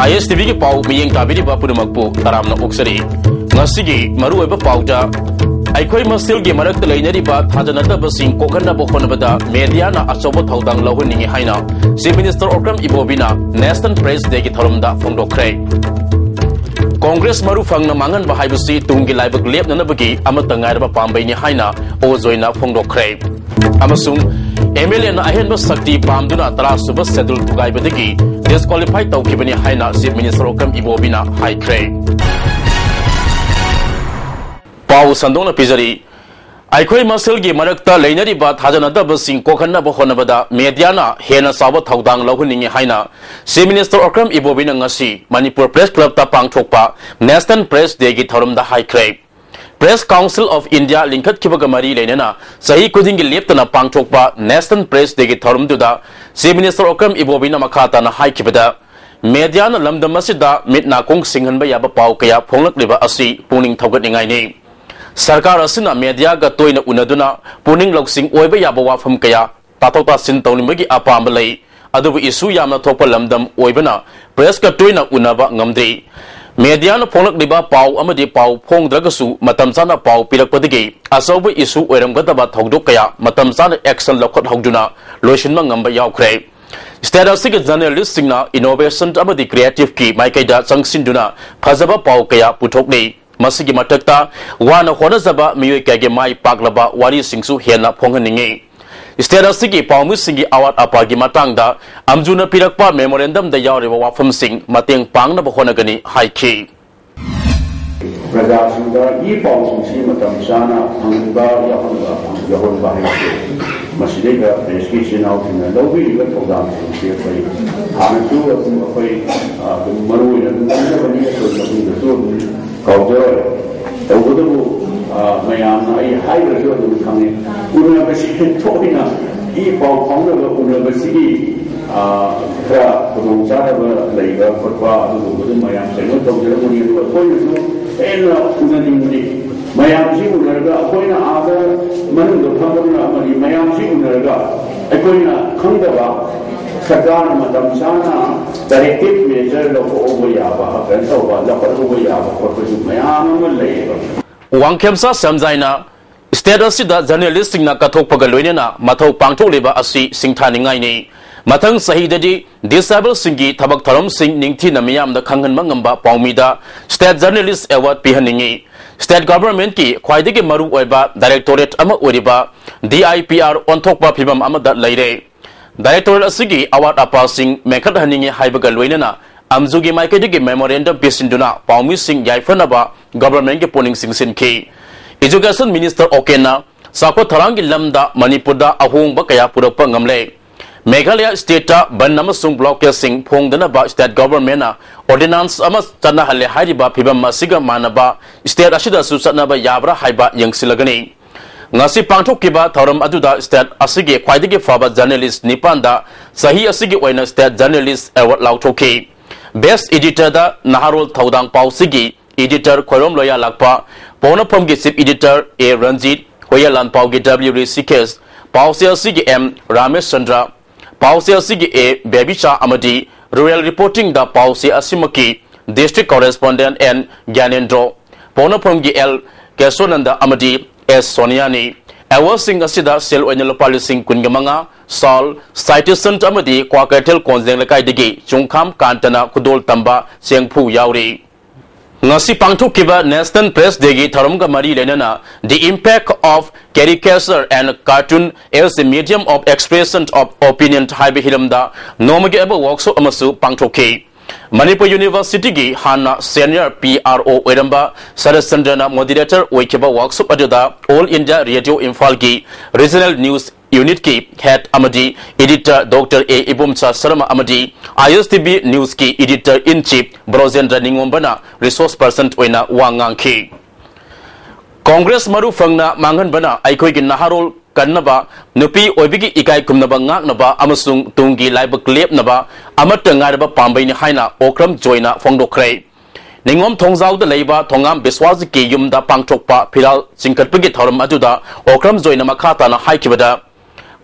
ISTV की पाव मियेंग ताबिरी बापुर मकपु तरामना उक्सरी ngasi maru eba pauda aikoi masil gi marak leinari ba thajanata basing kokhanna bokhonabada media na asobo thaudang lohuni haina chief minister okram ibobina national press day gi tharumda phongdokre congress maru phangna mangan ba haibasi tungi laibak lepna bagi amata ngairba pambai ni haina ozoina phongdokre amasung MLA na ahen ba sakti pamduna tara suba schedule tugai badagi disqualify tawkibani haina chief minister okram ibobina haikre पाव संदोंग पिजरी आइखोई मसल की मरकता लेनरी बा थाजनदा बसिंग कोखन्ना बखोनबदा मीडियाना हेना साबो थौदांग लहुनिंग हाइना चीफ मिनिस्टर ओक्रम इबोबिना ngasi मणिपुर प्रेस क्लब ता पांगथोकपा नेशनल प्रेस डे की थरमदा हाइख्रे प्रेस काउंसिल ऑफ इंडिया लिंकत किबगा मरी लेनेना सही कुदिंग लेप्तना पांगथोकपा नेशनल प्रेस डे की थरमदुदा चीफ मिनिस्टर ओक्रम इबोबिना मखाताना हाइखिबदा मीडियाना लमदमसिदा मिटना कोंग सिंहनबा याबा पाव कया फोंगलकलिबा असि पुनिंग थौगतनिंगाइनि सरकार असना मीडिया का तोयना उनदुना पुनिंग लौसिंग ओइबा याबा वाफम कया तातोता सिन तौनिमगी अपाम लई अदुबु इशू यामना थोकपा लमदम ओइबना प्रेस का तोयना उनबा ngamdri मीडिया न फोंगलकलिबा पाव अमदि पाव फोंगद्रगसु मतम चाना पाव पिरकपदगी असौबा इशू ओइरमगदबा थौदोक कया मतम चाना एक्शन लखत हौदुना लोइसिनमा ngamba यावख्रे स्टेट असि जर्नलिस्ट सिंगना इनोवेशन अमदि क्रिएटिव की माइकैदा चंगसिनदुना फजबा पाव कया पुथोकनि मसिगी मतकता वाना होनजबा मियोय कगे माइ पागलबा वारी सिंगसु हेना फोंगनिंगे स्टेट असि पावमु सिंगी अवात अपागी मतंगदा अमजुना पिरकपा मेमोरेंडम द यावरेबा वाफम सिंग मतेंग पांगनबा होनगनि हाइखि प्रजासिंगदा ई पावसिंगसि मतम चाना फंगबा याहनबा याहनबा हाइखि मसिदेगा प्रेसकी सिनाउ थिना लौबिरिबा प्रोग्रामसिंगसि फै हानसु अखोय मरुइना नंगबनि सोलबनिसु कौजर तौबदबु मयामना आई हाइरजो दु खाने उनबसि थोइना ई पाउ फाउंडर उनबसि खरा खुदोंचारबा लैगा फटवा अदुबु मयाम सेनो तौजरमुनि अखोयसु एना उननिमुनि मयामसि उनरगा अखोयना आदा मनुंग फंगना मनि मयामसि उनरगा अखोयना खंगदबा सरकार मतम चाना डायरेक्टिव मेजर लखोबा याबा गनतौबा लखोबा याबा खरपसु मयाम अमा लैबा वांखेमसा समजाइना स्टेट असिदा जर्नलिस्ट सिंगना कथोकपगा लोइनेना मथौ पांगथोकलेबा असि सिंथानिंगाइनि मथंग सहीददि डिसेबल सिंगी थबक थरम सिंग निंगथिना मियामदा खंगनबा ngamba पाउमीदा स्टेट जर्नलिस्ट अवार्ड पिहनिंगी स्टेट गवर्नमेंट की ख्वाइदगी मरु ओइबा डायरेक्टोरेट अमा ओरिबा DIPR ओंथोकपा फिबम अमदा लैरे डायरेक्टोरेट असigi अवार्ड अपासिंग मेखत हनिंगे हाइबगा लोइनेना अमजुगी माइकेदगी मेमोरेंडम पिसिंदुना पाउमी सिंग याइफनबा गवर्नमेंट के पोलिंग सिंगसिनखि एजुकेशन मिनिस्टर ओकेना साको थरांगी लमदा मणिपुरदा अहोंगबा कया पुरकपा ngamle मेघालय स्टेट बन अमसुंग ब्लॉकेसिंग फोंगदनबा स्टेट गवर्नमेंट ऑर्डिनेंस अमा चनहले हाइरिबा फिबम मसिगा मानबा स्टेट असिदा सु चनबा याब्रा हाइबा यंगसिलगनि ngasi pangthokkiba thoram aduda state asigi khwaidagi faba journalist nipanda sahi asigi oina state journalist award lauthokki best editor da naharol thaudang pausigi editor khorom loya lakpa ponapom gi chief editor A Ranjit hoyalan paugi WRCKS pausia sigi M Ramesh Chandra pausia sigi A Babicha amadi royal reporting da pausia asimaki district correspondent N Gyanendro ponapom gi L Kesonanda amadi S Soniani award sing asida sel oinelo policing kungamanga sol citation amadi kwakatel konjeng lakai digi chungkham kantana kudol tamba sengphu yauri ngasi pangthokkiba national press day gi tharumga mari lenana the impact of caricature and cartoon as a medium of expression of opinion haibe hilamda nomagi aba workshop amasu pangthokki Manipur University gi hana senior PRO oiramba Sarasandana moderator oikiba workshop aduda All India Radio Imphal gi regional news unit ki head amadi editor Dr. A Ibumcha Sarma amadi ISTV news ki editor in chief Brozendra Ningombana resource person oina wangangki Congress maru fangna mangan bana aikoi gi naharol kannaba nupi oibigi ikai kumnaba ngaknaba amasung tungi laibak lepnaba amata ngarba pambaini haina okram joina fongdokre ningom thongzau da leiba thongam biswazi ki yumda pangthokpa phiral chingkatpagi thoram aduda okram joina makhata na haikibada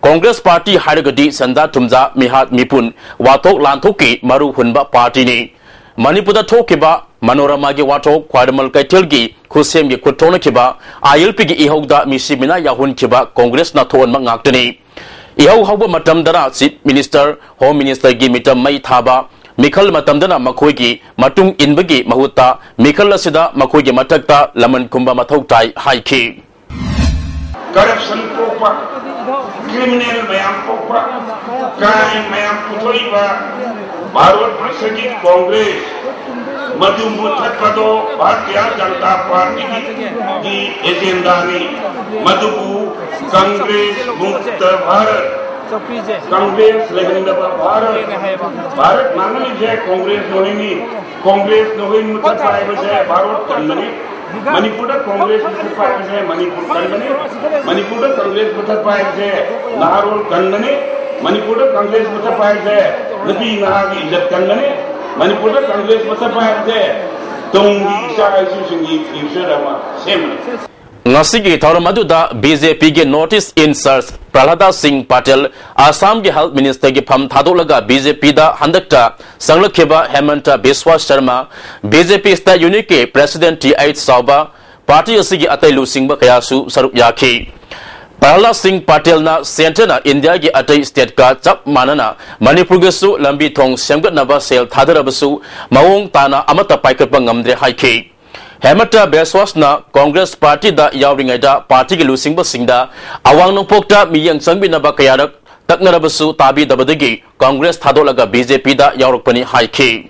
Congress party haragadi sanda tumja mihat mipun watok lanthoki maru hunba party ni Manipur Tokiba, Manoramagi Wato, Quadamal Kaitilgi, Kusem Kutona Kiba, ILP Ihoda, Mishimina Yahun Kiba, Congress Naton Mangaktani. Iho Haba Matamdara, Chief Minister, Home Minister Gimita Mai Thaba, Mikal Matamdana Makoigi, Matung Inbagi Mahuta, Mikal Sida, Makoigi Matakta, Laman Kumba Matautai, Haiki. Corruption Popa, criminal Mayam Popa, crime Mayam Putoiba, Barot Masagi Congress, Madumbu Takado, Bhatia Janata Party, the Agenda, Madubu, Congress, Mukta Bharat. Congress लेकिन भारत मांगने जाए कांग्रेस नोहिनी मुझे पाए बजाय भारत कंबनी मणिपुर कांग्रेस मुझे पाए बजाय मणिपुर कंबनी मणिपुर कांग्रेस मुझे पाए बजाय नाहरोल कंबनी मणिपुर कांग्रेस मुझे पाए बजाय नबी नाहरी इज्जत कंबनी मणिपुर कांग्रेस मुझे पाए बजाय तोंगी शायद सुंगी फ्यूचर अमा same Ngasigi Tauramadu BJP ge notice in search Prahlada Singh Patel Assam ge Health Minister ge Pham Thadolaga BJP da Handakta Sanglakhiba Hemanta Biswa Sharma BJP State Unit ke President T8 Sauba Party asigi Atailu Singba Kayasu Sarup Yaki Prahlada Singh Patel na Center na India ge Atai State ka Chap Manana Manipur ge su Lambi Thong Semgat Naba Sel Thadarabasu Mawong Tana Amata Paikatpa Ngamdre Haiki Hemata Beswasna Congress Party da Yawringaida Party Lusing Basinda Awang Nopokta Miyang Sangbina Bakayarak Taknarabasu Tabi Dabadagi Congress Thadolaga BJP da Yawrokpani Haiki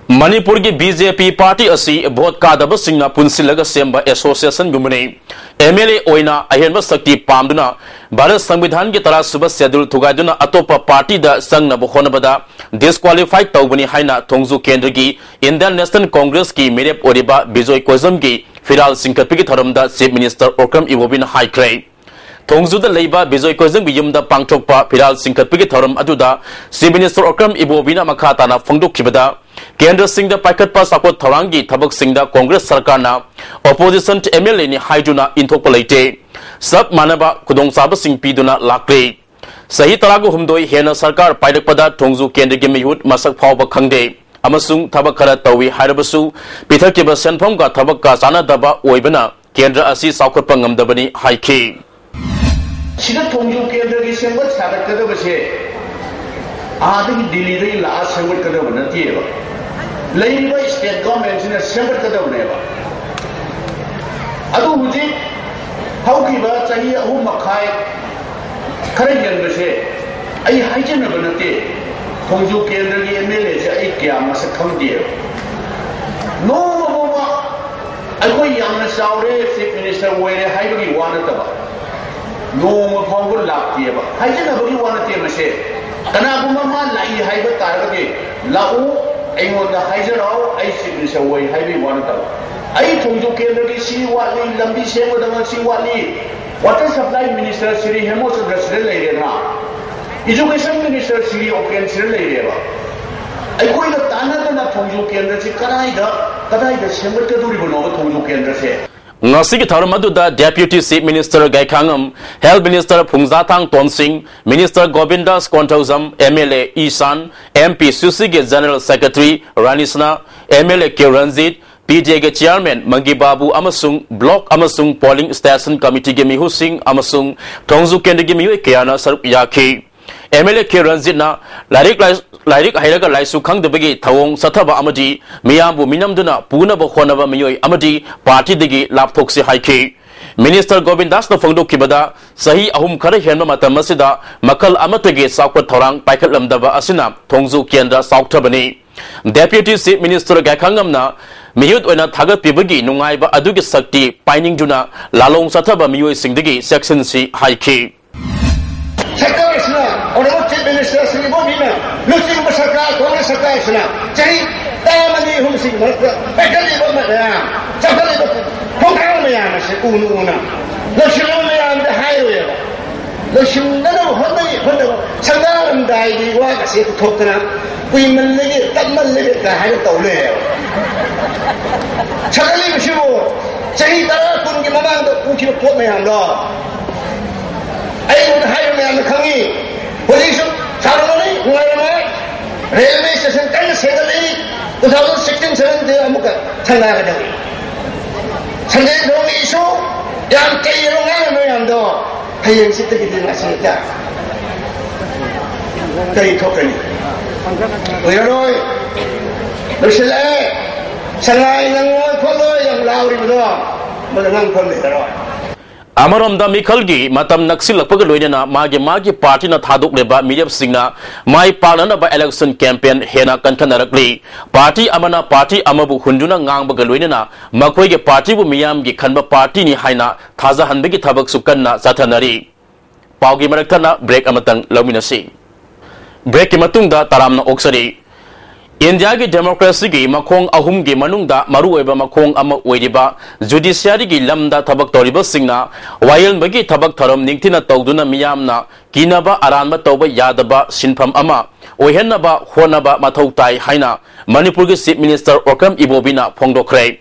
Manipur gi BJP Party asi Bhot Kadaba Singna Punsilaga Semba Association Gumani MLA Oina Ahenba Sakti Pamduna Bharat Sangvidhan gi Tara Suba Schedule Thugaiduna Atopa Party da Sangna Bokhonabada disqualified Taubani Haina Thongzu Kendra Indian National Congress ki Merep Oriba Bijoy Kozam gi Firal Singkapigi Tharamda Chief Minister Okram Ibobin Haikrai Thongzu da Leiba Bijoy Kozam gi Yumda Pangthokpa Firal Singkapigi Tharam aduda Chief Minister Okram Ibobina Makhatana Phongdok Kibada Kendra Singh da Paikatpa Sakot Tharangi Thabak Singh da Congress Sarkarna Opposition MLA ni Haiduna Intokpalaite Sab Manaba Kudong Saba Singh Piduna Lakre Sahi Tarago Humdoi Hena Sarkar Paidakpada Thongzu Kendra gi Miyut Masak Phawba Khangde Amasung Thabak Khara Tawi Hairabasu Pithakiba Senphom ga Thabak ka Sanadaba Oibana Kendra asi Saukhatpa Ngamdabani Haiki Sida Thongzu Kendra gi Sembat Sagatadabase Adi Delhi la Sembat Kadabana Tieva Laiba State Government in a Sembat Kadabana Adu Huji Haukiba Tahia Humakai Karayan Base I Hajan of Nate Thongzu Kendra gi MLA Ikia Masakam Deer No Mama I go Yamna Saure Chief Minister where Haidi Wanataba No Pongo Lakieva Hajan of you want to say Kanabuma Lai Haiba Targate Lau Amo the Hajarao I Chief Minister way Haidi Wanataba I Thongzu Kendra gi Siwali Lambi Semo the Siwali Water Supply Minister Siri Hemos of the Sri Lanka Education Minister Siri Open Sri Lanka I go in the Tana Thongzu Kendra Kadai the Sembat Kaduribano Thongzu Kendra say Ngasigi Tharamadu da Deputy Chief Minister Gaikangam Health Minister Phungzatang Tonsing Minister Govindas Kontauzam MLA Isan MP Susige General Secretary Ranisna MLA K Ranjit PJ Chairman Mangi Babu Amasung Block Amasung Polling Station Committee Gemi Husing Amasung Thongzu Kendra Gemi Kiana Sarup Yaki MLA K Ranjitna Larik Hairaga Laisu Kang the Bigi Tawong Sataba Amadi Miyambu Minamduna Puna Bokhonava Miyoi Amadi Party Digi Laptoksi Haiki Minister Govindas no Phongdok Kibada Sahi Ahum Khara Henma Matamasida Makal Amatege Sakwat Thorang Paikat Lamdaba Asina Thongzu Kendra Sauktabani Deputy Chief Minister Gakangamna Miyut Oina Thagat Pibagi Nungaiba Adugi Sakti Pining Juna Lalong Sataba Miyoi Singdigi Section C Haiki और वो chief minister Shri Modi ने लुसिंग सरकार कांग्रेस सरकार इसना चाहिए तामनी हम सिंह पैकली बम में चकली बम programme में आना से ऊना लुसिंग में आना हाईवे लुसिंग ना होने संगाम दाई वाक से ठोकना कोई मल्ले तब मल्ले का है तौले चकली बिशु चाहिए तारा कुन के ममांग तो पूछी पोत में आना आई उन हाईवे में आना खंगी Police, Saroni, Railway Station, Segali, 2016, 17 amuka thanga ka sanjay dong isu yang kayo nga yang do hayang sita kita nasita kayo tokani oyoy bersila sangai nang kholo yang lauri bedo menang khol dero Amaramda Mikhalgi matam naksilakpaga loinana magi party na thaduk leba media singna mai palana ba election campaign hena kanthanarakli party amabu hunduna ngangbaga loinana makoige party bu miyam gi khanba party ni haina thaza hanbegi thabak sukanna sathanari paugi maraktana break amatang laminasi break ki matungda taramna oksari India ki democracy ki makong ahum ki manungda maru eba makong ama oiriba judiciary ki lamda thabak toriba singna wayel bagi thabak tharam ningthina tawduna miyamna kinaba aranba tawba yadaba sinpham ama ohenaba honaba mathau tai haina Manipur ki chief minister Okam Ibobina phongdokre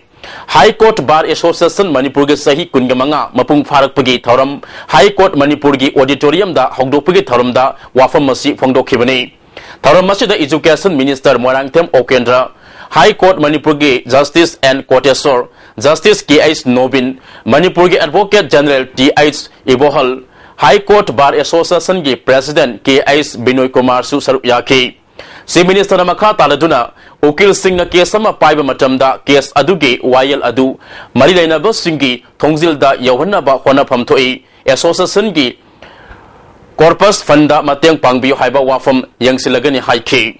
High Court Bar Association Manipur ki sahi kungamanga mapung pharakpagi tharam High Court Manipur ki auditorium da hongdokpagi tharam da wafam masi phongdokhibani Tharam masida Education Minister Morangtem Okendra, High Court Manipur ki Justice and Courtesor, Justice K.H. Nobin, Manipur ki Advocate General T.H. Ibohal, High Court Bar Association ki President K.H. Binoy Kumar Su Sarupyaki. Si Minister na makha taladuna, Ukil Singh na case sama paiba matamda case adugi wayel adu, Marilaina ba Singhi Thongzilda Yohanna ba Hona Pamthoi, Association ki Corpus Funda Mateng Pangbiyo Haiba Wafam Yang Silagani Haiki.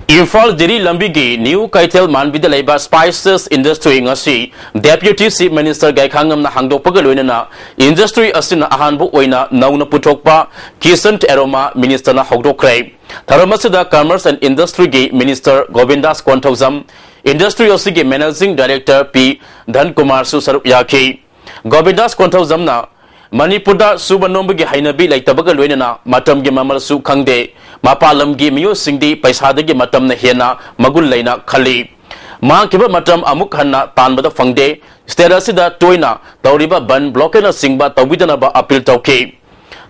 Infal Diri Lambigi, New Kaitel Manbida Labor Spices Industry Ngasi, Deputy Chief Minister Gaikangam na Hangdo Pagaluina, Industry Asina Ahanbu Oina, Nauna Putokpa, Kisant Aroma, Minister na Hogdo Kray. Taramasida Commerce and Industry Gi Minister Govindas Kwantozam, Industry Osigi Managing Director P. Dhan Kumar Susarupyaki. Govindas Kwantozam na Manipurda Subanombi Hainabi like Tabaga Luena, Matam Gimamal Su Kangde, Mapalam Gimio Singdi, Paisadagi Matam Nehena, Magulaina Kali. Mankiba Matam Amukhana, Tanbada Fangde, Sterasida Toina, Tauriba Ban, Blockena Singba, Tawidanaba Apil Tauke.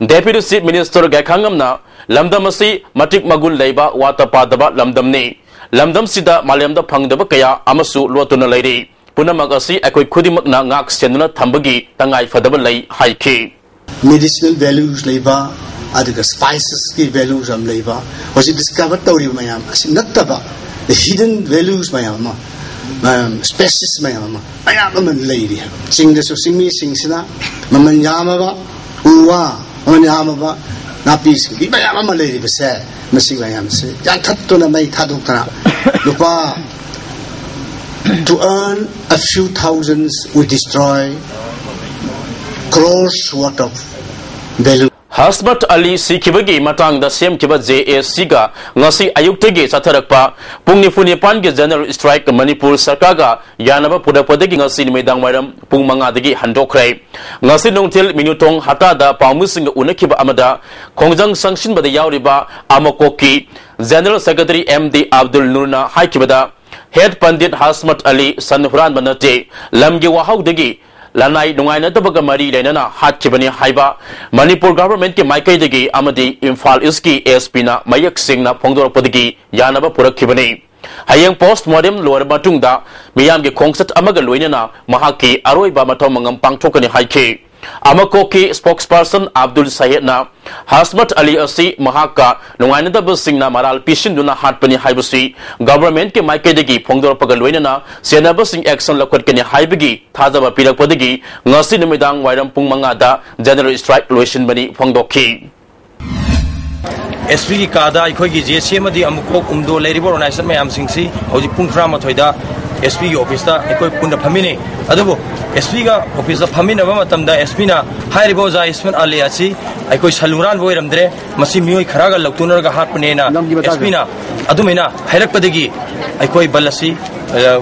Deputy Chief Minister Gakangamna, Lamdamasi, Matik Magul Leba, Watapadaba, Lamdamni, Lamdam Sida, Malamda Pangdaba Kaya, Amasu, Lotuna Lady. Punamagasi ekoi khudimak na ngak senuna thambagi tangai fadaba lai haiki medicinal values leiba adiga spices ki values am leiba was discovered tawri mayam asin nattaba the hidden values mayam species mayam man leidi singda so singmi singsina maman yama ba uwa maman yama ba napis ki mayam ma leidi bese masing mayam se yan thattuna mai thadukna lupa to earn a few thousands, we destroy crores worth of value. Hasmat Ali Sikibagi Matang the same Kiba JSC ga Ngasi Ayuktagi Satarakpa Pungni Funipan ge General Strike Manipur Sarkaga Yanaba Pudapodagi Ngasi Medang Madam Pungmangadagi Handokray Ngasi Nongtil Minutong Hatada Pamusing Unakiba Amada Kongjang Sanction Bada Yauriba Amakoki General Secretary MD Abdul Nurna Haikibada Head Pandit Hasmat Ali Sanhuran Manate Lamgi Wahaudagi Lanai Nungaina Tabagamari Lenana Hatkibani Haiba Manipur government ki Maikai Dagi Amadi Imphal Iski Espina Mayak Singna Pongdor Podagi Yanaba Purakibani Hayang postmortem lower Batungda Miyam ki Kongsat Amaga Luinana Mahaki Aroi Bamatomangam Pangtokani Haiki Amakoki spokesperson Abdul Sayedna Hasmat Ali Asi Mahaka Nungainada Busingna Maral Pishinduna Hatpani Haibusi Government ke Maikedegi Pongdor Pagaluina Sena Busing Action Lakotkani Haibigi Tazaba Pirakwadegi Ngasi Numidang Wairam Pungmangada General Strike Luishin Bani Pongdoki SP Kada Ikogi JCMD Amukok Umdo Ladibo Organization Mayam Singsi Hoji Pungra Matoida SP office ta ekoi punda phamine adubo SP ga office ta phamina ba matamda SP na hairibo ja isman ali achi ekoi saluran boiramdre masi mioi kharaga lautunar ga hatpane na SP na adumena hairakpadagi ekoi balasi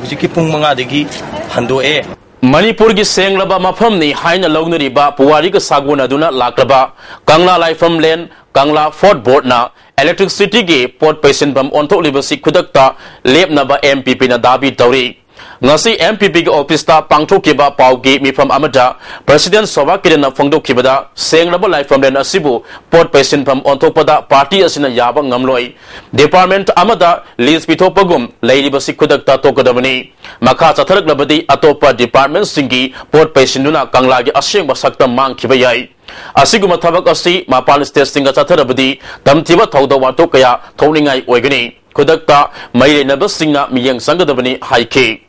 hujiki pungmanga dagi hando e Manipur ki senglaba mafam ni haina launariba puwari ka saguna duna lakraba Kangla Laifam Lane Kangla Fort Board na electricity ki port patient bam onto libasi khudakta lepnaba MPP na dabi tawri ngasi MPP ge office ta pangthokkiba paugi mifam amada President Soba Kirena phongdokkibada senglaba laifam len asibu port patient from onthokpada party asina yaba ngamloi department amada list pithopagum leiriba sikhudak ta tokadabani makha chatharak labadi atopa department singi port patient duna kanglagi aseng basakta mangkhiba yai asiguma thabak asi mapal state singa chatharabadi damthiba thauda wato kaya thouningai oigani khudakta mairena singna miyang sangadabani haike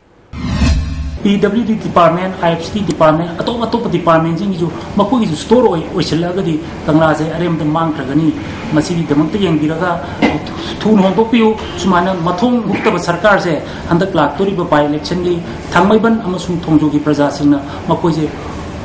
PWD department, ISTV department, atop department jing ju makoi ju store oi chelagadi kangla se arem de mang kragani masigi damang te yang biraga thun hong piu sumana mathong mukta sarkar se andak lak tori ba by election gi thangmaiban amasung thongju gi praja singna makoi je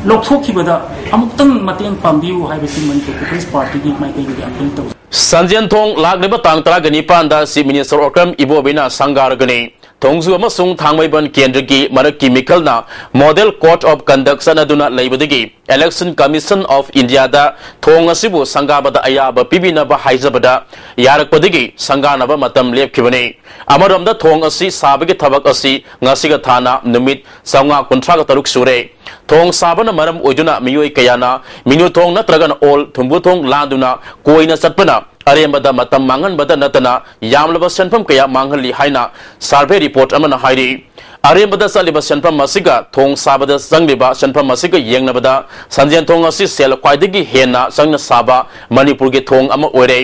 lokthokibada amutang mateng pambiu haibati Manipur People's Party gi mai kai gi appeal to Sanjian Thong lagleba tang tara gani panda si Minister Okram Ibo Bina Sangar gani Thongzu amasung thangmaiban kendragi marakki mikalna Model Code of Conduct sanaduna leibadagi Election Commission of India da thong asibu sangabada ayaba pibinaba haizabada yarakpadagi sanganaba matam lepkhibani amaramda thong asi sabagi thabak asi ngasiga thana numit saunga kunthraga taruk sure thong sabana maram oiduna miyoi kayana minu thong natragan ol thumbu thong landuna koina satpana arembada matam mangan bada natana yamlaba senpam kaya manghali haina survey report amana hairi arembada saliba senpam masiga thong sabada sangliba senpam masiga yengnabada sanjian thong asi sel kwaidagi hena sangna saba Manipur ge thong ama oire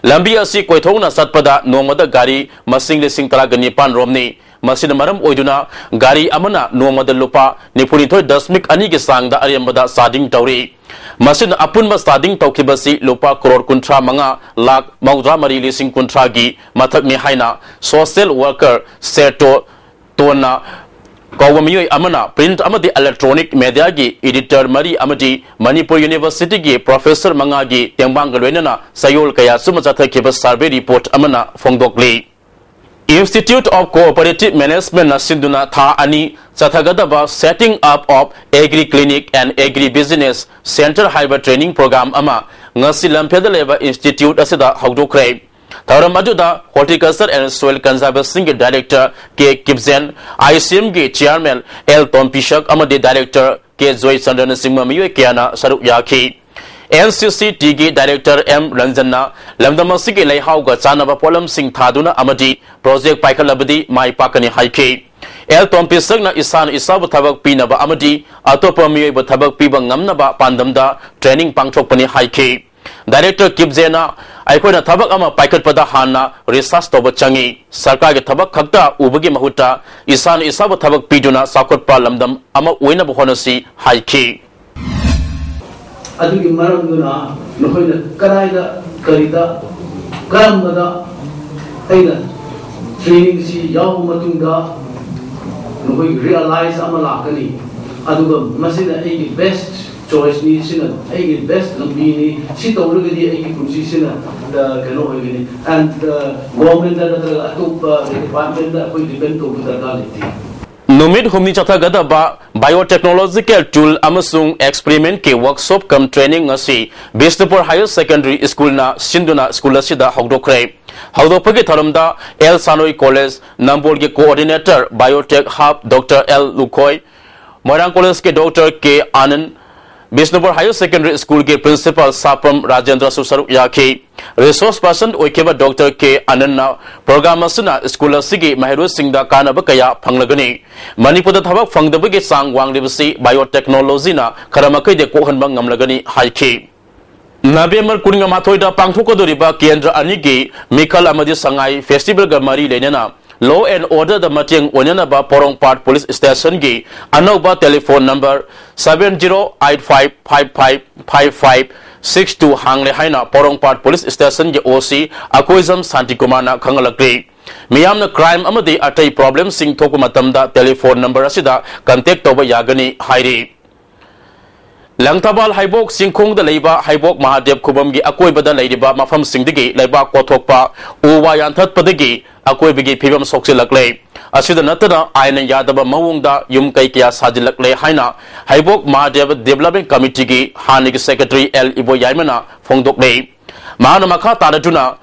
lambi asi koithongna satpada nomada gari masing lesing tara gani pan romni masina maram oiduna gari amana nomada lupa nipurithoi dasmik ani ge sangda arembada sading tauri masin apunba starting tawkibasi lupa crore kuntra manga lak maudra mari lising kuntra gi mathak ni haina social worker seto tona kawamiyoi amana print amadi electronic media gi editor mari amadi Manipur University gi professor manga gi tengbang galwenana sayol kaya suma chathakhiba survey report amana phongdokli Institute of Cooperative Management Nasinduna Tha Ani Chathagadaba setting up of Agri Clinic and Agri Business Center Hybrid Training Program ama ngasi lampeda leba institute asida hawdokre tharam aduda Horticulture and Soil Conservation ge Director K Kibzen ICM ge Chairman L Tompishak amade Director K Joy Sandan Singma miyoy kiana saruk yakhi NCC TG Director M Ranjana Lamdamasi ke Leihau ga Chanaba Polam Singh Thaduna Amadi Project Paikalabadi Mai Pakani Haike El Tompisagna Isan Isabu Thabak Pinaba Amadi Atopa Miyoi Thabak Piba Ngamnaba Pandamda Training Pangthok Pani Haike Director Kibzena Aikona Thabak Ama Paikat Pada Hana Research Toba Changi Sarkar ge Thabak Khakta Ubagi Mahuta Isan Isabu Thabak Piduna Sakotpa Lamdam Ama Uina Bohonasi Haike अदुगी मरमदुना नखोइना कनाइदा करिदा करमदा अइना training सी याव मतुंगा नखोइ रियलाइज अमा लाकनी अदुगा मसिदा एगी बेस्ट चॉइस नि सिना एगी बेस्ट लंबी नि सि तौरगदि एगी पुंसी सिना द कनो होइगनी एंड गवर्नमेंट दा अतोप डिपार्टमेंट दा कोइ डिपेंड तो दरकार लेती Numit humni chathagadaba biotechnological tool amasung experiment ke workshop kam training ngasi Bishnupur Higher Secondary School na Sinduna School asida hawdokre hawdokpagi tharamda El Sanoi College Nambol ge coordinator biotech hub Dr L Lukhoi Moirang College ke Dr K Anand Bishnupur Higher Secondary School ke principal Sapram Rajendra Susaruk yakhi resource person oikeba Dr K Anand program asuna school asigi mahiru singda kanaba kaya phanglagani Manipur da thabak phangdabagi sang wanglibasi biotechnology na karamakai de kohanba ngamlagani haiki November kuninga mathoi da pangthokodoriba kendra anigi Mikal amadi Sangai festival ga mari lenena Law and Order the Mateng Onyanaba Porong Part Police Station gi Anoba telephone number 7085555562 hangle haina Porong Part Police Station gi OC Akoizam Santikumana khangalakri Miyamna crime amadi atai problem sing thoku matamda telephone number asida contact toba yagani hairi Langtabal Haibok Singkong the Leba Haibok Mahadev Kubamgi Akoi Bada Ladiba Mafam Singdigi Leba Kotokpa Uwayan Tat Padagi Akoi Bigi Pibam Soxilakle Asida Natana Aina Yadaba Mawungda Yum Kaikia Sajilakle Haina Haibok Mahadev Development Committee Gi Hanig Secretary L Ibo Yaimana Fongdokle Mahana Makha Taratuna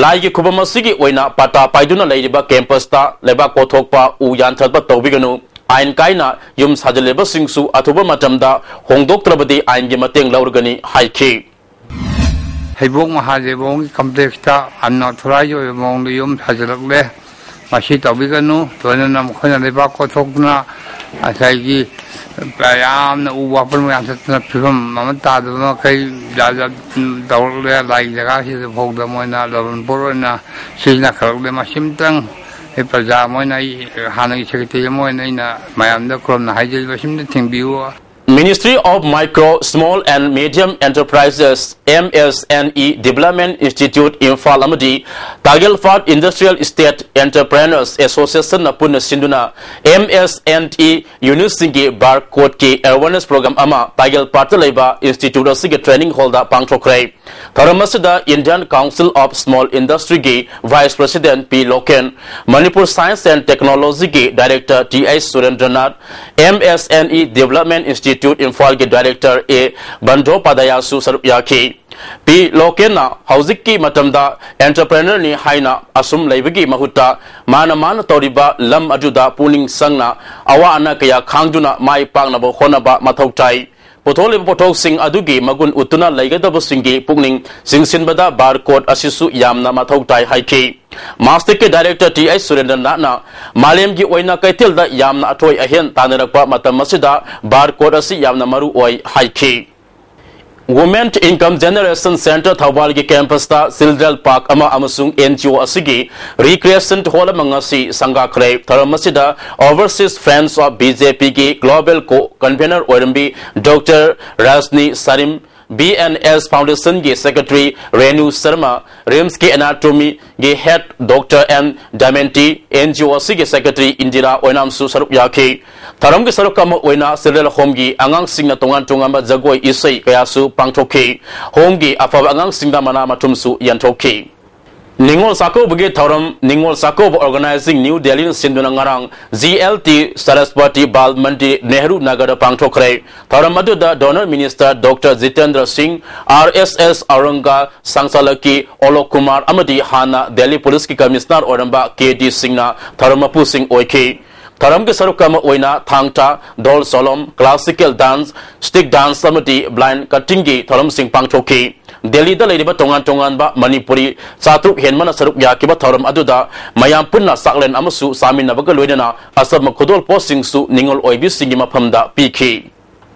lai gi khubam asigi oina pata paiduna leiriba campus ta leba kothokpa u yanthaba tawbiganu ain kaina yum sajaleba singsu athuba matamda hongdoktrabadi ain gi mateng laurgani haiki Hebong mahajebong complex ta unauthorized yom yum sajalakle mashi tawbiganu toina nam khona leba kothokna asai Payam na uwa pun mo yamsa na piham mamata do na kai jaja dawle lai jaga si phok da mo na lorun poro na sina khalak le masim tang e praja mo na hanagi sekte mo na mayam da krom na haijil basim na thingbiu Ministry of Micro, Small and Medium Enterprises MSNE Development Institute Imphal Amadi Tagelfat Industrial Estate Entrepreneurs Association na pun sinduna MSNE Unisingi Barcode ki awareness program ama Tagelfat Labor Institute asige training holder pangthokrai Tharamasida Indian Council of Small Industry ki Vice President P Loken Manipur Science and Technology ki Director T.I. Surendranath MSNE Development Institute Imphal ke Director A Bandho Padayasu Sarupyaki P Lokena Hauziki Matamda Entrepreneur ni Haina Asum Laibigi Mahuta Mana Toriba Lam Ajuda Puning Sangna Awa Ana Kaya Kangduna Mai Pangnabo Honaba Matautai Potole Potok Sing Adugi Magun Utuna Laigadabu Singi Pugning Sing Sinbada Barcode Asisu Yamna Matautai Haiki Master ke Director T.I. Surendranath Malem gi oina kaitilda yamna atoi ahen tanarakpa matamasida barcode asi yamna maru oi haiki Women Income Generation Center Thawal gi campus ta Sildral Park ama amasung NGO asigi recreation hall mangasi sanga khrei tharamasida Overseas Friends of BJP gi Global Co-Convener Orambi Dr. Rasni Sarim BNS Foundation ge Secretary Renu Sharma RIMS ke Anatomy ge Head Dr. N Damenti NGO ge Secretary Indira Oinamsu Sarup Yaki Tharam ge sarukam oina Sildral Home gi angang singna tongan tongamba jagoi isai kayasu pangthoki home gi afab angang singda mana matumsu yanthoki Ningol Sako Bugi Thoram Ningol Sako organizing New Delhi Sinduna Ngarang GLT Saraswati Bal Mandi Nehru Nagar Pangthokre Thoram Maduda Donor Minister Dr. Jitendra Singh RSS Auranga Sangsalaki Olok Kumar Amadi Hana Delhi Police Commissioner Oramba KD Singna Tharamapu Singh Oike Tharam ke sarukam oina thangta dol solom classical dance stick dance samati blind cutting gi tharam sing pangthoki Delhi da leiba tongan ba Manipuri chatruk henmana saruk yakiba tharam aduda mayam punna saklen amasu samin nabaga loidana asam khodol posting su ningol oibi singi maphamda piki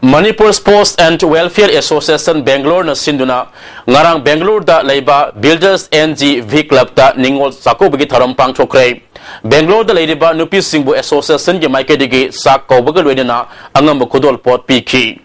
Manipur Sports and Welfare Association Bangalore na sinduna ngarang Bangalore da leiba Builders NGV Club ta ningol sako bagi tharam pangthokre Bangalore da leiba nupi singbu association ge maikedi sak kobaga loidana angam khodol pot piki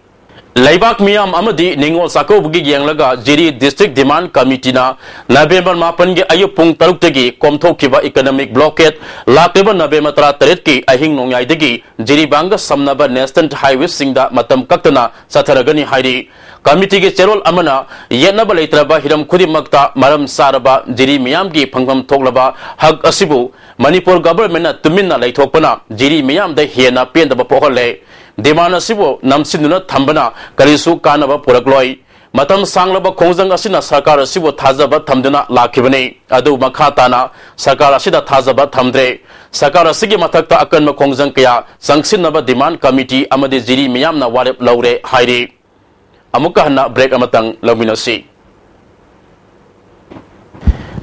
Laibak Miyam Amadi Ningol Sako Bugi Yanglaga Jiri District Demand Committee na November Mapan ge Ayupung Taruk Tegi Komtho Kiba Economic Blockade Lakteba November Tara Taret ki Ahing Nongyai Degi Jiri Banga Samnaba National Highway Singda Matam Kaktana Sataragani Hairi Committee ge Cherol Amana Yenaba Leitraba Hiram Khudi Makta Maram Saraba Jiri Miyam gi Phangam Thoklaba Hag Asibu Manipur government na Tuminna Leithokpana Jiri Miyam da Hiena Pendaba Pohole Demana sibo namsinduna thambana karisu kanaba purakloi matam sanglaba khongjang asina sarkar sibo thajaba thamduna lakhibani adu makhatana sarkar asida thajaba thamdre sarkar asigi mathakta akanma khongjang kya sangsinaba demand committee amadi jiri miyamna warep laure hairi amuka hanna break amatang laminasi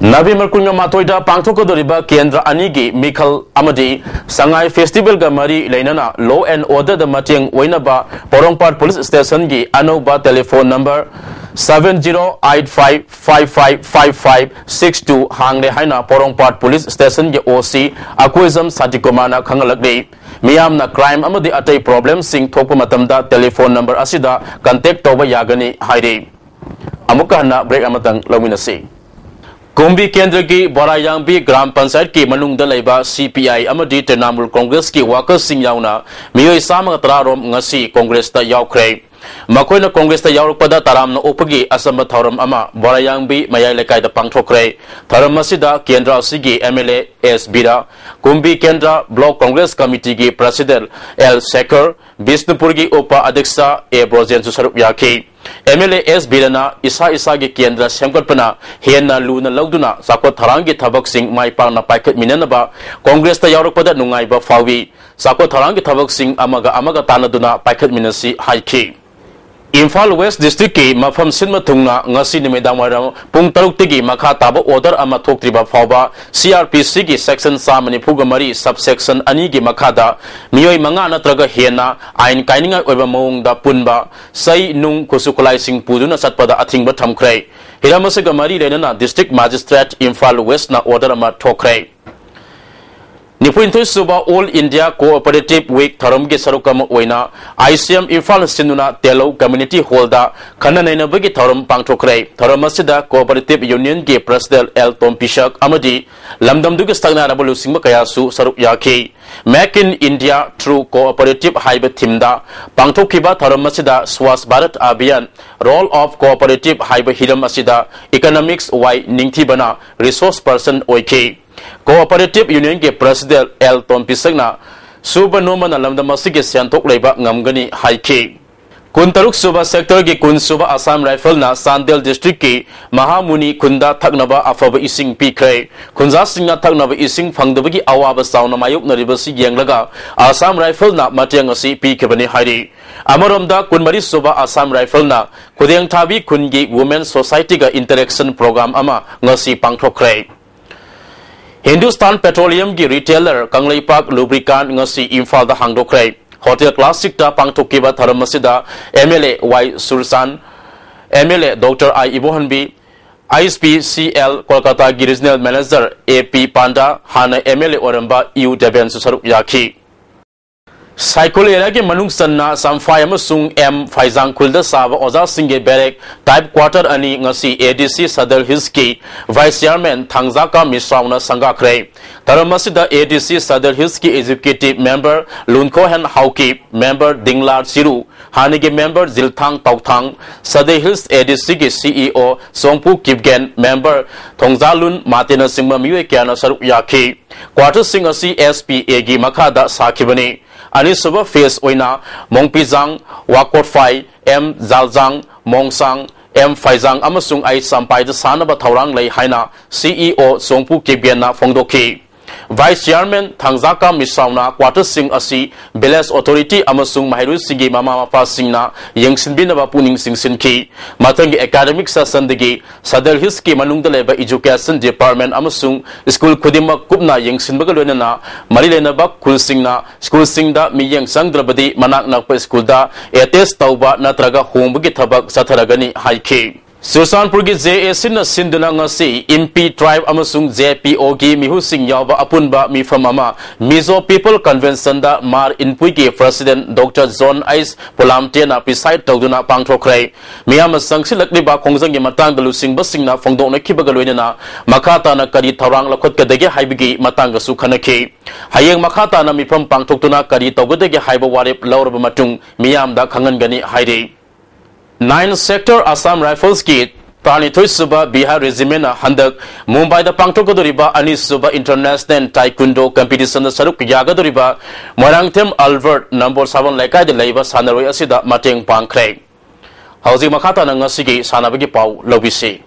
November kunga matoida pangthok doriba kendra anigi Mikhal Amadi Sangai Festival ga mari leinana law and order the mateng oinaba Porongpat Police Station gi anoba telephone number 7085555562 hangle haina Porongpat Police Station gi OC Akwizam Satikomana khangalakni miyamna crime amadi atai problem sing thokpa matamda telephone number asida contact toba yagani hairi amuka na break amatang laminasi Kumbi Kendra ki Borayangbi Gram Panchayat ki Manung Dalaiba CPI Amadi Trinamool Congress ki Workers Sing Yauna Miyoi Samang Trarom Ngasi Congress ta Yaukre makoina congress ta yaurpada taram na opagi asamba thoram ama borayangbi mayai lekai da pangthokre thoram masida kendra sigi mla s bira kumbi kendra block congress committee gi president l sekar bisnupur gi upa adhyaksha a brojen su sarup yakhi mla s birana isa gi kendra semkatpana henna luna lawduna sakot tharangi thabak sing mai parna paikhat minanaba congress ta yaurpada nungai ba fawi sakot tharangi thabak sing amaga tanaduna paikhat minasi haikhi Imphal West District ki mafam sinma thungna ngasi nimidang waram pung taruk tigi makha taba order ama thoktriba phawba CRPC ki section samani phugamari subsection ani gi makhada miyoi manga natraga hena ain kaininga oiba mawngda punba sai nung kusukulai sing puduna satpada athingba thamkhrai hiramasiga mari lenana district magistrate Imphal West na order ama thokrai Nipuintoi suba All India Cooperative Week Tharam ge sarukam oina ICM Imphal Sinuna Telo Community Hall da khananaina bagi tharam pangthokrai tharam asida Cooperative Union ge President L Tom Pishak amadi lamdam duge stagna rabulu singba kaya su saruk yakhi Make in India through Cooperative Haiba Thimda pangthokhiba tharam asida Swasth Bharat Abhiyan Role of Cooperative Haiba Hiram asida Economics Y Ningthibana Resource Person oikhi Cooperative Union ke President L Tom Pisagna Suba Noma na lamda masige siantok leba ngamgani haiki Kuntaruk Suba Sector ke Kun Suba Assam Rifle na Sandel District ke Mahamuni Kunda Thaknaba Afaba Ising Pikre Kunza Singa Thaknaba Ising Phangdabagi Awaba Sauna Mayuk na Ribasi Yanglaga Assam Rifle na Matiangasi Pikabani Hairi Amaromda Kunmari Suba Assam Rifle na Kudeng Tabi Kungi Women Society ga Interaction Program ama ngasi pangthokre Hindustan Petroleum gi retailer Kanglei Park lubricant ngasi Imphal da hangdokrai Hotel Classic ta pangthokiba tharam masida MLA Y Sursan MLA Dr I Ibohanbi ISPCL Kolkata gi regional manager AP Panda hana MLA oramba EU Deben su saruk yakhi Cycle area ke manung sanna samfai amasung M Faizang Khulda Saba Oza Singhe Berek Type Quarter ani ngasi ADC Sadar Hills ki Vice Chairman Thangzaka Misrauna Sangakre Taramasida ADC Sadar Hills ki Executive Member Lunkohan Hauki Member Dinglar Siru Hanige Member Zilthang Tauthang Sadar Hills ADC ki CEO Songpu Kipgen Member Thongzalun Matina Singma Miwe Kyana Saruk Yakhi Quarter Singasi SPA gi Makada Sakibani Ani suba face oina Mongpizang Wakot Fai M Zaljang Mongsang M Faizang amasung ai sampai da sanaba thaurang lei haina CEO Songpu Kibena Fongdoki Vice Chairman Thangzaka Misauna Quarter Sing asi Village Authority amasung Mahiru Singi Mama Mapa Singna Yengsinbina ba puning singsinki Matangi academic session digi Sadar Hills ki manungda leba Education Department amasung School Khudima Kupna Yengsinbaga loinana Marilena ba Khul Singna School Singda Miyeng Sangdrabadi Manak Nakpa School da Etes Tauba Natraga Hombagi Thabak Satharagani Haiki Sursanpur gi JAC na sinduna ngasi MP tribe amasung JPO gi mihu sing yawba apunba mifam ama Mizo People Convention da Mar Inpui gi President Dr. John Ice Polamte na preside tawduna pangthokrai miyam sangsilakli ba khongjang gi matang dalu sing basing na phongdong na khibaga loinana makata na kari thawrang lakhot kadege haibigi matang ga su khanakhi hayeng makata na mifam pangthoktuna kari tawgadege haiba warep lawrba matung miyam da khangan gani hairi 9 Sector Assam Rifles ki Pranithoi Suba Bihar Regiment Handak Mumbai da Pangthokodoriba Ani Suba International Taekwondo Competition da Saruk Yagadoriba Morangthem Albert number 7 Lekai de Leiba Sanaroi Asida Mateng Pangkrai Hauji Makata na ngasigi sanabagi pau lobisi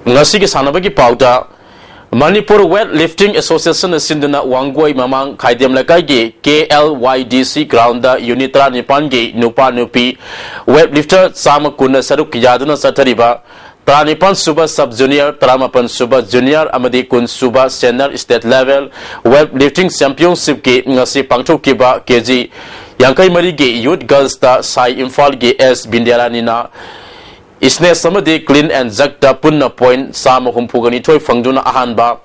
ngasi ki sanabagi pauda Manipur Weightlifting Association sinduna wangoi mamang khaidem lakai gi KLYDC ground da unitra nipan gi nupa nupi weightlifter sama kunna saruk yaduna satariba Tranipan Suba Sub Junior Tramapan Suba Junior amadi kun Suba Senior State Level Weightlifting Championship ki ngasi pangthok kiba KG Yangkai Mari gi Youth Girls da Sai Imphal gi S Bindiarani na Isne samadi clean and zakta punna point sama humpugani toy fangduna ahanba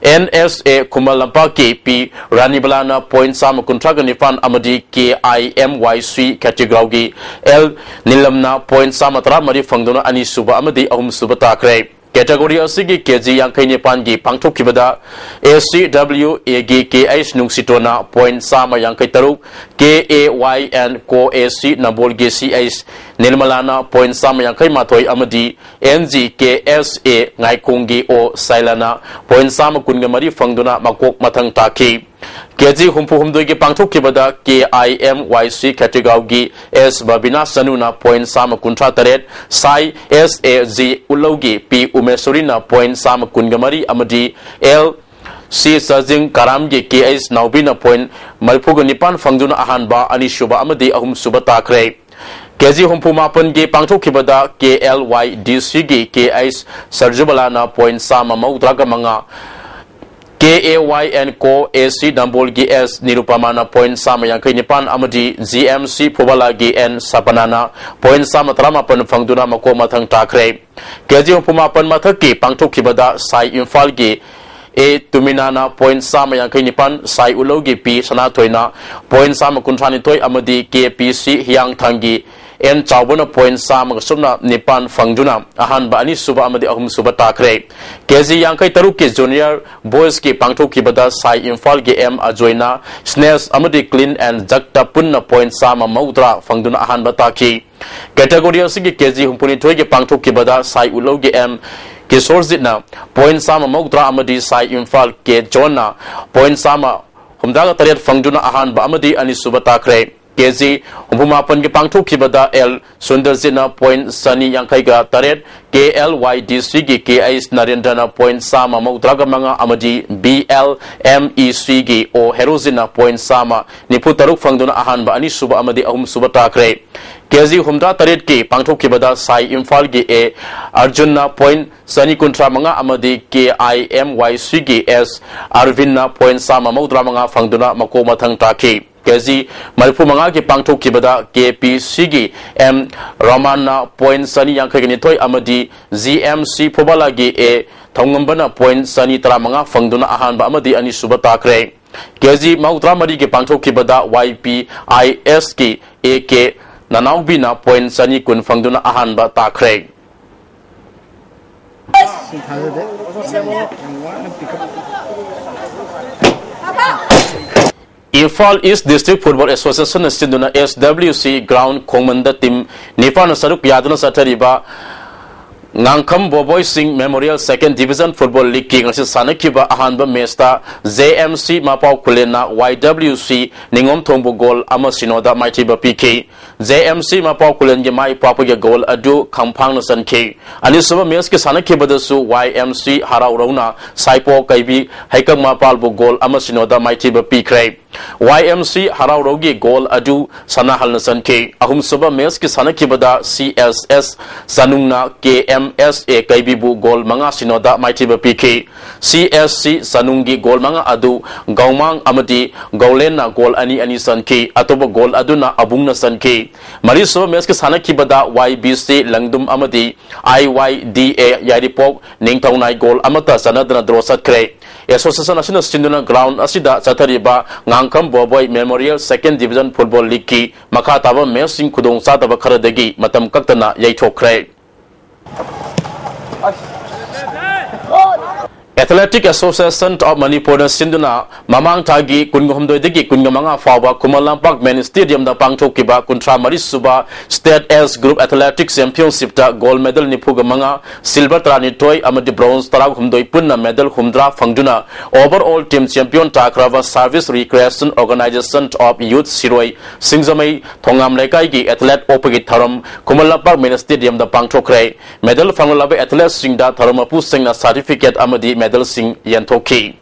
NSA Kumalampa P Ranibalana point Sama Kuntraganifan Amadi KIMYC category L Nilamna point Samatra Mari Fangdona Ani Suba Amadi Subatakre category Asigi KG Yankani Pangi Pangto Kibada ACW AGKH Nungsitona point Sama Yankaitaru KAYN Ko AC Nabolgi CH Nilmalana point Sama Yankai Matoi Amadi NGKSA Ngaikungi O Sailana point Sama Kungamari Fangdona Makok Matang Taki KG Humpu Humdogi Pangto Kibada KIMYC category S Babina Sanuna point Sama Kuntra Taret Sai SAZ Ulogi P Umesurina point Sama Kungamari Amadi L C Sajing Karamgi KS Naubina point Malpuga Nipan Fangduna Ahanba Anishuba Amadi Ahum Subatakre KG Humpu Mapan Gi Pangto Kibada KLYDC Gi KS Sarjubalana point Sama Maudraga Manga KAYN Ko AC Dambol GS Nirupamana point Sama Yankai Nipan Amadi GMC Pobala GN Sapanana point Sama Tramapan Fangduna Mako Matang Takre KG Pumapan Mataki Pangto Kibada Sai Infal Gi A Tuminana point Sama Yankai Nipan Sai Ulogi P Sanatoina point Sama Kuntrani Toy Amadi KPC Hyang Tangi N Chawbuna point Sama Sumna Nipan Fangduna Ahan Bani Suba Amadi Ahum Suba Takre KZ Yankai Taruki Junior Boys Ki Pangto Kibada Sai Infal Ki M Ajoina Snares Amadi Clean and Jakta Punna point Sama Maudra Fangduna Ahan Bataki category Sigi KZ Humpuni Toy Pangto Kibada Sai Ulogi M Kisor Zitna point Sama Maudra Amadi Sai Infal Ke Jona point Sama Humdaga Taret Fangduna Ahan Ba Amadi Ani Suba Takre KZ Humpumapan Ki Pangto Kibada L Sundarzina point Sani Yankaiga Taret KLYDC Gi KS Narendana point Sama Maudraga Manga Amadi BLMEC Gi O Herozina point Sama Niputaruk Fangduna Ahanba Ani Suba Amadi Ahum Suba Takre KZ Humda Taret Ki Pangto Kibada Sai Infal Gi A Arjuna point Sani Kuntra Manga Amadi KIMYC Gi S Arvinna point Sama Maudra Manga Fangduna Mako Matang Taki KZ Malpu Manga Ki Pangto Kibada KPC Gi M Ramana point Sani Yankagani Toy Amadi ZMC Pobalagi A Tongambana point Sani Tramanga Fangduna Ahanba Amadi Ani Suba Takre KZ Mautra Madi Ki Pangto Kibada YPIS Ki AK Nanaubina point Sani Kun Fangduna Ahanba Takre Infal East District Football Association Sinduna SWC Ground Komanda Team Nifana Saruk Yaduna Satariba Ngangkam Boboy Singh Memorial Second Division Football League King Sanakiba Ahanba Mesta JMC Mapau Kulena YWC Ningom Tombo Goal Amasinoda Maitiba PK JMC Mapau Kulen Yamai Papuya Goal Adu Kampang San K Anisuma Meski Sanakiba Su YMC Haraurona Saipo Kaibi Haikam Mapalbo Goal Amasinoda Maitiba PK YMC Haraurogi Goal Adu Sanahal Nasan K Ahum Suba Meski Sanakibada CSS Sanungna KMSA Kaibibu Goal Manga Sinoda Maitiba PK CSC Sanungi Goal Manga Adu Gaumang Amadi Gaulena Goal Ani San K Atoba Goal Aduna Abungna San K Mariso Meski Sanakibada YBC Langdum Amadi IYDA Yaripok Ningtaunai Goal Amata Sanadana Drosat Kre Association National Sinduna Ground Asida Satariba Ngangkam Boboy Memorial Second Division Football League Ki Makataba Mersing Kudong Sataba Karadegi Matam Kaktana Yaitokre Athletic Association of Manipur Sinduna Mamang Tagi Kungomdegi Kungamanga Fawa Kumalampak Men Stadium da Pangtokiba Kuntra Marisuba State S Group Athletics Championship da Gold Medal Nipugamanga Silver Trani Toy Amadi Bronze Tarag Humdoi Punna Medal Humdra Fangduna Overall Team Champion Takrava Service Recreation Organization of Youth Siroi Singzamai Tongam Lekai Athlete Opagit Tharam Kumalampak Men Stadium da Pangtokre Medal Fanglabe Athlete Singda Tharamapu Singna Certificate Amadi Medal Sing Yantoki.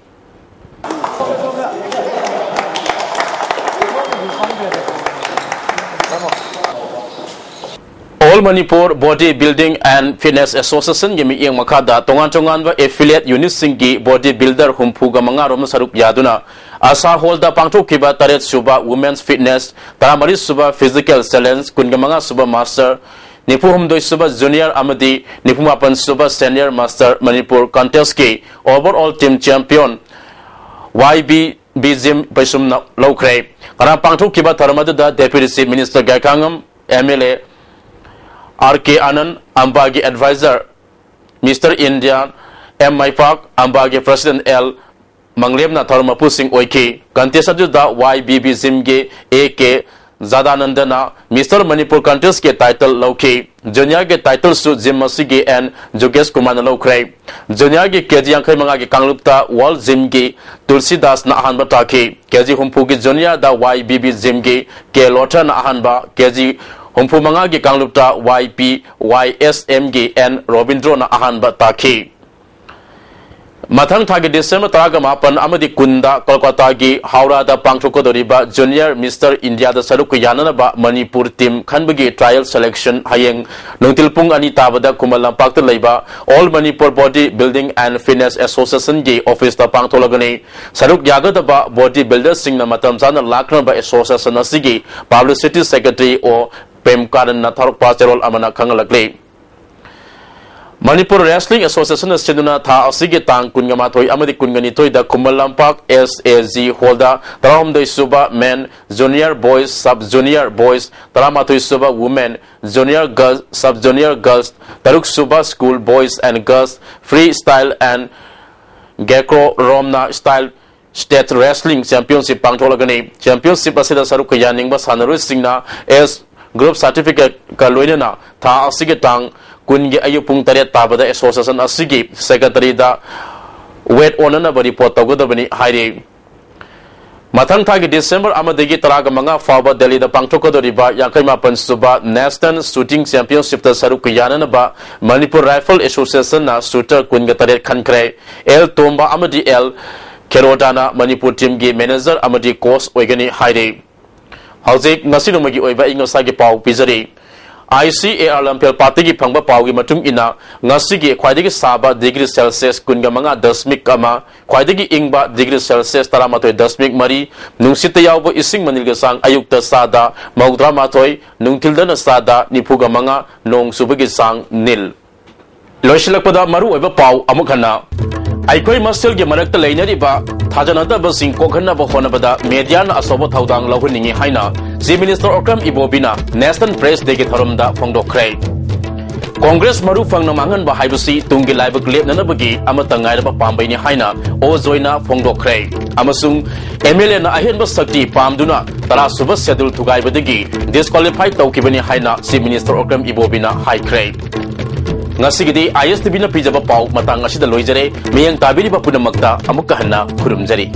All Manipur Bodybuilding and Fitness Association Yemi Yang Makada Tongan affiliate unit Singi Bodybuilder Humpuga Mangarom Sarup Yaduna Asa Holda Pangto Kiba Taret Suba Women's Fitness Taramari Suba Physical Excellence Kungamanga Suba Master Nipuhumdoi Suba Junior Amadi Nipumapan Suba Senior Master Manipur Contest ki overall team champion YB Bizim Paisum Lokre. Karang pangthok kiba tharamadu da Deputy Chief Minister Gaikangam MLA RK Anand Ambagi Advisor Mr. India M. Maipak Ambagi President L. Manglebna Tharmapu Singh Oiki Contest da YBB Zimge AK Zadanandana Mr. Manipur Contest ke title Loki Junior ke title su Zimasigi and Jogesh Kumar Lokre Junior ke KG Yankai Manga ke Kanglupta Wall Zimgi Tulsidas na ahanba taki KG Humpu ke Junior da YBB Zimgi ke Lota na ahanba KG Humpu Manga ke Kanglupta YP YSMG and Robindro na ahanba taki Mathang thagi December taraga mapan amadi kunda Kolkata gi Howrah da pangthukodoriba Junior Mr. India da saruk yanana ba Manipur team khanbagi trial selection hayeng nungtilpung ani tabada kumalampak ta leiba All Manipur Body Building and Fitness Association gi office ta pangtholagani saruk yagada ba body builders sing na matam sana lakna ba association asigi publicity secretary o Pemkaran na tharuk pastorol amana khangalakle Manipur Wrestling Association Seduna Tha Asigi Tang Kungamathoi Amadi Kunganitoi da Kumalampak SAZ Holda Taramdoi Suba Men Junior Boys Sub Junior Boys Taramatoi Suba Women Junior Girls Sub Junior Girls Taruk Suba School Boys and Girls Freestyle and Greco-Romna Style State Wrestling Championship Pangtholagani Championship Asida Saruk Yaningba Sanarui Singna as Group Certificate Kaloinana Tha Asigi Tang Kungi ayupung taret tabada association asigi secretary da wait onana ba report tagodabani hairi Mathang thagi December amadagi taraga manga faba Delhi da pangthokodoriba yankai mapan suba National Shooting Championship ta saruk yanana ba Manipur Rifle Association na shooter kunga taret khankre L Tomba amadi L Kerodana Manipur team gi manager amadi coach oigani hairi Hauzik ngasinumagi oiba ingosagi pau pizari ICAR Lampel Party ki phangba pawgi matung ina ngasigi khwaidagi saba degree Celsius kunga manga 10 kama khwaidagi ingba degree Celsius taramatoi 10 mari nungsita yawbo ising manilga sang ayukta sada maudra matoi nungtildana sada nipuga manga nong subagi sang nil loisilakpada maru oiba paw amukhana Aikoi masel ge marakta leinari ba thajanada ba sing kokhanna ba honabada media na asobo thaudang lahuningi haina Chief Minister Okram Ibobina National Press Day ge tharamda phongdokkhre Congress maru phangna mangan ba haibasi tungi laibak lepnana bagi amata ngai ba pambai ni haina o joina phongdokkhre amasung MLA na ahen ba sakti pamduna tara suba schedule thugai badagi disqualified tawkibani haina Chief Minister Okram Ibobina haikre Ngasigidi ISTV na pijaba pau matang asida loijare meyang tabiri ba punamakta amukka hanna khurumjari